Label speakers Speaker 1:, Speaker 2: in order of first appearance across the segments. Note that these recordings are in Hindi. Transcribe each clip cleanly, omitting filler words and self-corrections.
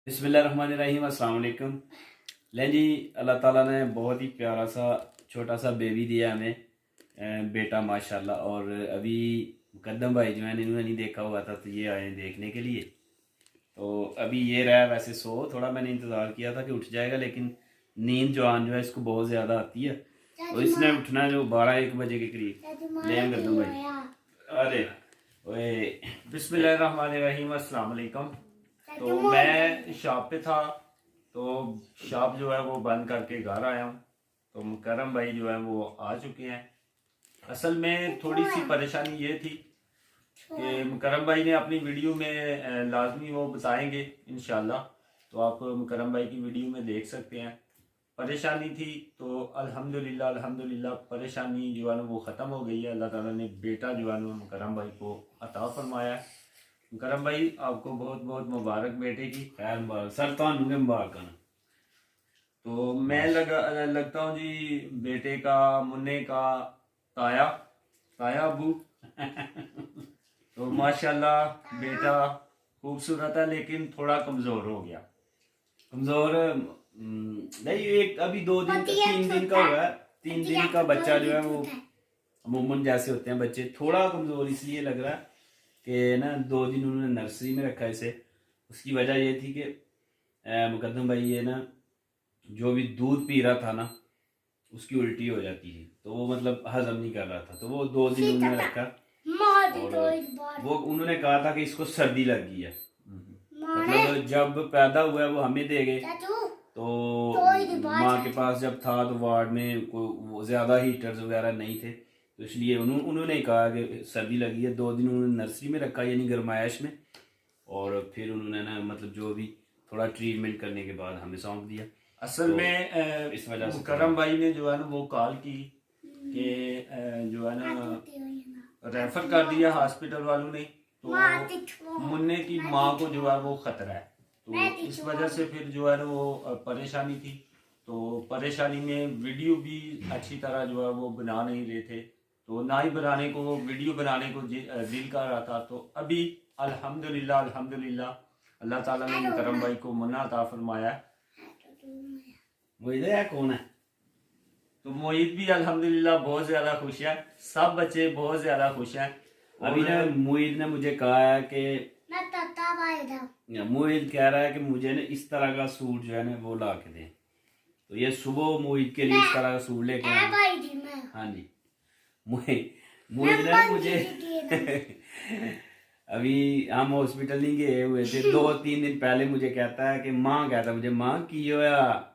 Speaker 1: बिस्मिल्लाहिर्रहमानिर्रहीम, अस्सलाम वालेकुम। लें जी, अल्लाह ताला ने बहुत ही प्यारा सा छोटा सा बेबी दिया हमें, बेटा माशाल्लाह। और अभी मुकद्दम भाई जो है इन्होंने नहीं देखा हुआ था तो ये आए देखने के लिए। तो अभी ये रहा वैसे सो, थोड़ा मैंने इंतज़ार किया था कि उठ जाएगा, लेकिन नींद जो है इसको बहुत ज़्यादा आती है। तो इसने उठना जो 12-1 बजे के करीब। ले मुकद्दम भाई, अरे ओए,
Speaker 2: बिस्मिल्लाहिर्रहमानिर्रहीम, अस्सलाम वालेकुम। तो मैं शॉप पे था, तो शॉप जो है वो बंद करके घर आया हूँ। तो मुकर्रम भाई जो है वो आ चुके हैं। असल में थोड़ी सी परेशानी ये थी कि मुकर्रम भाई ने अपनी वीडियो में लाजमी वो बताएंगे इंशाल्लाह, तो आप मुकर्रम भाई की वीडियो में देख सकते हैं। परेशानी थी तो अल्हम्दुलिल्लाह अल्हम्दुलिल्लाह परेशानी जो है ना वो ख़त्म हो गई है। अल्लाह ताला ने बेटा जो है ना मुकर्रम भाई को अता फरमाया है। मुकर्रम भाई आपको बहुत बहुत मुबारक बेटे की।
Speaker 1: खैर मुबारक सर, तो मुबारक।
Speaker 2: तो मैं लगता हूँ जी बेटे का, मुन्ने का ताया ताया अबू। तो माशाल्लाह बेटा खूबसूरत है, लेकिन थोड़ा कमज़ोर हो गया।
Speaker 1: कमज़ोर नहीं, एक अभी 3 दिन का हुआ है। 3 दिन का बच्चा जो है वो अमूमन जैसे होते हैं बच्चे, थोड़ा कमज़ोर इसलिए लग रहा है कि ना 2 दिन उन्होंने नर्सरी में रखा इसे। उसकी वजह ये थी कि मुकद्दम भाई ये ना जो भी दूध पी रहा था ना उसकी उल्टी हो जाती थी, तो वो मतलब हजम नहीं कर रहा था, तो वो 2 दिन उन्होंने रखा। और वो उन्होंने कहा था कि इसको सर्दी लग गई है। मतलब जब पैदा हुआ है वो हमें दे गए, तो माँ के पास जब था तो वार्ड में कोई ज़्यादा हीटर्स वगैरह नहीं थे, तो इसलिए उन्होंने कहा कि सर्दी लगी है। 2 दिन उन्होंने नर्सरी में रखा, यानी गर्माइश में, और फिर उन्होंने ना मतलब जो भी थोड़ा ट्रीटमेंट करने के बाद हमें सौंप दिया।
Speaker 2: असल
Speaker 1: तो
Speaker 2: में
Speaker 1: इस वजह से
Speaker 2: मुकर्रम भाई ने जो है ना वो कॉल की कि जो है ना रेफर कर दिया हॉस्पिटल वालों ने, तो मुन्ने की माँ को जो है वो खतरा है। तो इस वजह से फिर जो है ना वो परेशानी थी। तो परेशानी में वीडियो भी अच्छी तरह जो है वो बना नहीं रहे थे, तो ना ही बनाने को वीडियो बनाने को दिल कर रहा था। तो अभी अल्हम्दुलिल्लाह अल्हम्दुलिल्लाह अल्लाह ताला ने मुकर्रम भाई को मुन्ना अता फरमाया।
Speaker 1: मोहित है कौन है?
Speaker 2: तो मोहित भी अल्हम्दुलिल्लाह बहुत ज्यादा खुश है, सब बच्चे बहुत ज्यादा खुश हैं।
Speaker 1: अभी ना मोहित ने मुझे कहा है कि मोहित कह रहा है कि मुझे ना इस तरह का सूट जो है ना वो ला के दें, तो ये सुबह मोहित के लिए इस तरह का सूट लेके आए। हाँ जी, मोहित ने मुझे अभी हम हॉस्पिटल नहीं गए हुए थे, 2-3 दिन पहले मुझे कहता है कि माँ, कहता मुझे माँ की होया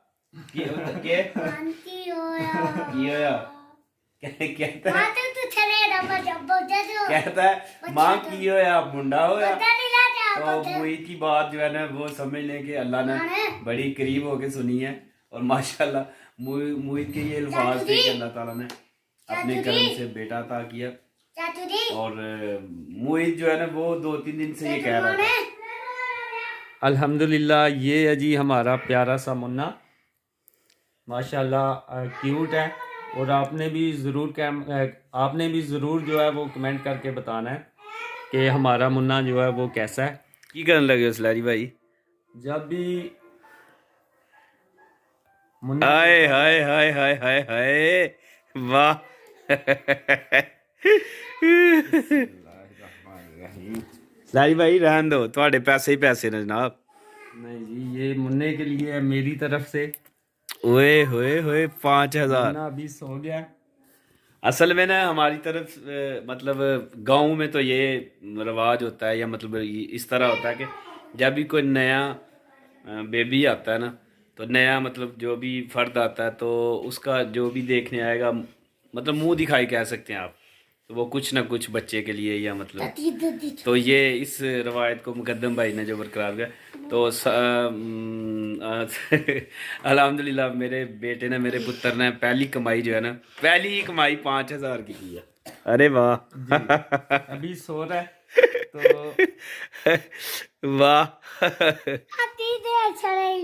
Speaker 1: कहता है माँ की होया मुंडा होया। तो मोहित की बात जो है ना वो समझ लें कि अल्लाह ने बड़ी करीब होके सुनी है, और माशाल्लाह मोहित के ये अल्फाज थे कि अल्लाह ताला ने अपने करम से बेटा अता किया। और मोहित जो है ना वो 2-3 दिन से ये कह रहा था।
Speaker 2: अल्हम्दुलिल्लाह ये है जी हमारा प्यारा सा मुन्ना, माशाल्लाह क्यूट है। और आपने भी ज़रूर जो है वो कमेंट करके बताना है कि हमारा मुन्ना जो है वो कैसा है।
Speaker 1: की करने लगे सलारी भाई?
Speaker 2: जब भी
Speaker 1: हाय हाय हाय हाय हाय हाय, वाह सलारी भाई रहन दो, थोड़े पैसे ही पैसे ने जनाब।
Speaker 2: नहीं जी, ये मुन्ने के लिए है मेरी तरफ से।
Speaker 1: ओए होए होए 5000।
Speaker 2: मुन्ना अभी सो गया।
Speaker 1: असल में ना हमारी तरफ मतलब गांव में तो ये रिवाज होता है, या मतलब इस तरह होता है कि जब भी कोई नया बेबी आता है ना, तो नया मतलब जो भी फर्द आता है तो उसका जो भी देखने आएगा, मतलब मुंह दिखाई कह सकते हैं आप, तो वो कुछ ना कुछ बच्चे के लिए, या मतलब तो ये इस रवायत को मुकद्दम भाई ने जो बरकरार किया। तो अल्हम्दुलिल्लाह मेरे बेटे ने, मेरे पुत्र ने पहली कमाई जो है ना, पहली कमाई 5000 की है। अरे वाह
Speaker 2: अभी सो रहा है तो
Speaker 1: वाह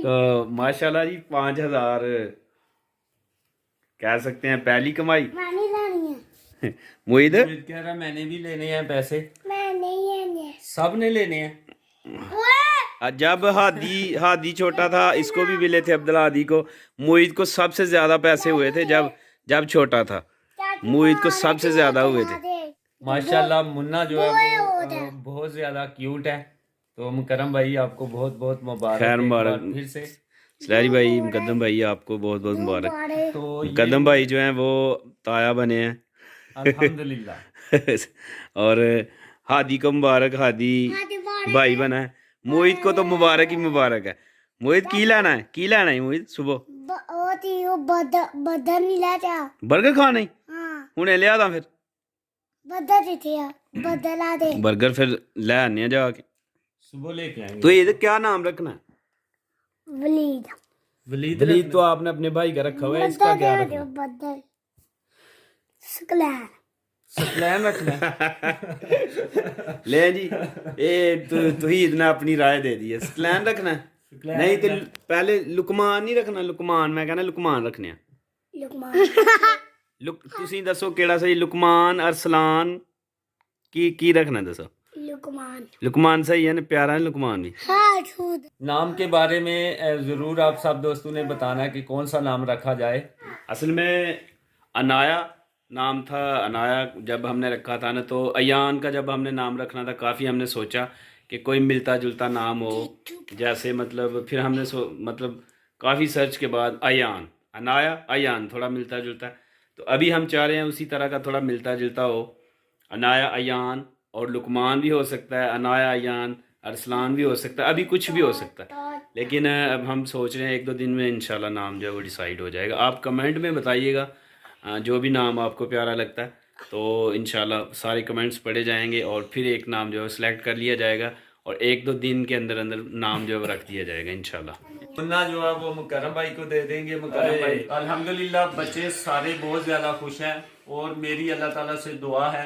Speaker 1: तो माशाल्लाह जी 5000 कह सकते हैं पहली कमाई। मोहित
Speaker 2: कह रहा मैंने भी लेने हैं पैसे, सब ने लेने हैं।
Speaker 1: जब हादी छोटा था इसको भी मिले थे, अब्दुल्ला हादी को। मोहित को सबसे ज्यादा पैसे हुए थे जब छोटा था। मोहित को सबसे ज्यादा हुए थे।
Speaker 2: माशाल्लाह मुन्ना जो है वो बहुत ज्यादा क्यूट है। तो मुकरम भाई आपको बहुत बहुत मुबारक।
Speaker 1: खैर
Speaker 2: एक
Speaker 1: मुबारक।
Speaker 2: बार फिर से
Speaker 1: सलैरी भाई, मुकद्दम भाई आपको बहुत बहुत मुबारक।
Speaker 2: तो
Speaker 1: मुकद्दम भाई जो हैं वो ताया बने हैं
Speaker 2: अल्हम्दुलिल्लाह।
Speaker 1: और हादी को मुबारक, हादी भाई बना है। मोहित को तो मुबारक ही मुबारक है। मोहित की लाना है मोहित सुबह बर्गर खाना ही हुणे लिया था, फिर बर्गर फिर ले आने जाके
Speaker 2: सुबह लेके आएंगे।
Speaker 1: तो ये क्या नाम रखना है?
Speaker 3: वलीद।
Speaker 1: वलीद तो आपने अपने भाई का रखा हुआ है, इसका क्या रखना है?
Speaker 3: बदल सकलैन।
Speaker 2: सकलैन रखना है।
Speaker 1: ले जी, ये तो ही इतना अपनी राय दे दी है। सकलैन रखना है? नहीं तो पहले लुकमान नहीं रखना। लुकमान मैं कहना लुकमान रखने हैं। ਤੁਸੀਂ ਦੱਸੋ ਕਿਹੜਾ ਸਹੀ, लुकमान अरसलान की रखना दसो। लुकमान सही है ना, प्यारा है लुकमान भी।
Speaker 2: नाम के बारे में ज़रूर आप सब दोस्तों ने बताना है कि कौन सा नाम रखा जाए।
Speaker 1: असल में अनाया नाम था। अनाया जब हमने रखा था ना, तो अयान का जब हमने नाम रखना था काफ़ी हमने सोचा कि कोई मिलता जुलता नाम हो, जैसे मतलब फिर हमने मतलब काफ़ी सर्च के बाद अयान, अनाया अयान थोड़ा मिलता जुलता। तो अभी हम चाह रहे हैं उसी तरह का थोड़ा मिलता जुलता हो। अनाया अयान और लुकमान भी हो सकता है, अनाया अयान अरसलान भी हो सकता है, अभी कुछ भी हो सकता है। लेकिन अब हम सोच रहे हैं 1-2 दिन में इंशाल्लाह नाम जो है वो डिसाइड हो जाएगा। आप कमेंट में बताइएगा जो भी नाम आपको प्यारा लगता है, तो इंशाल्लाह सारे कमेंट्स पढ़े जाएंगे और फिर एक नाम जो है सिलेक्ट कर लिया जाएगा और 1-2 दिन के अंदर अंदर नाम जो है रख दिया जाएगा इंशाल्लाह।
Speaker 2: मुन्ना जो है वो मुकरम भाई को दे देंगे। मुकरम भाई अल्हम्दुलिल्लाह बच्चे सारे बहुत ज़्यादा खुश हैं और मेरी अल्लाह ताला से दुआ है।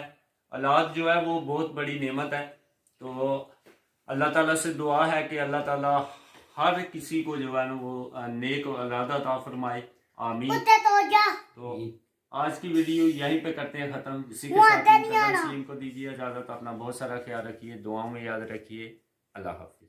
Speaker 2: औलाद जो है वो बहुत बड़ी नेमत है, तो अल्लाह ताला से दुआ है कि अल्लाह ताला हर किसी को जो है ना वो नेक औलाद अता फरमाए, आमीन। तो आज की वीडियो यहीं पे करते हैं ख़त्म। इसी के साथ मुकद्दम सलीम को दीजिए इजाज़त। अपना बहुत सारा ख्याल रखिए, दुआओं में याद रखिए। अल्लाह हाफ़िज़।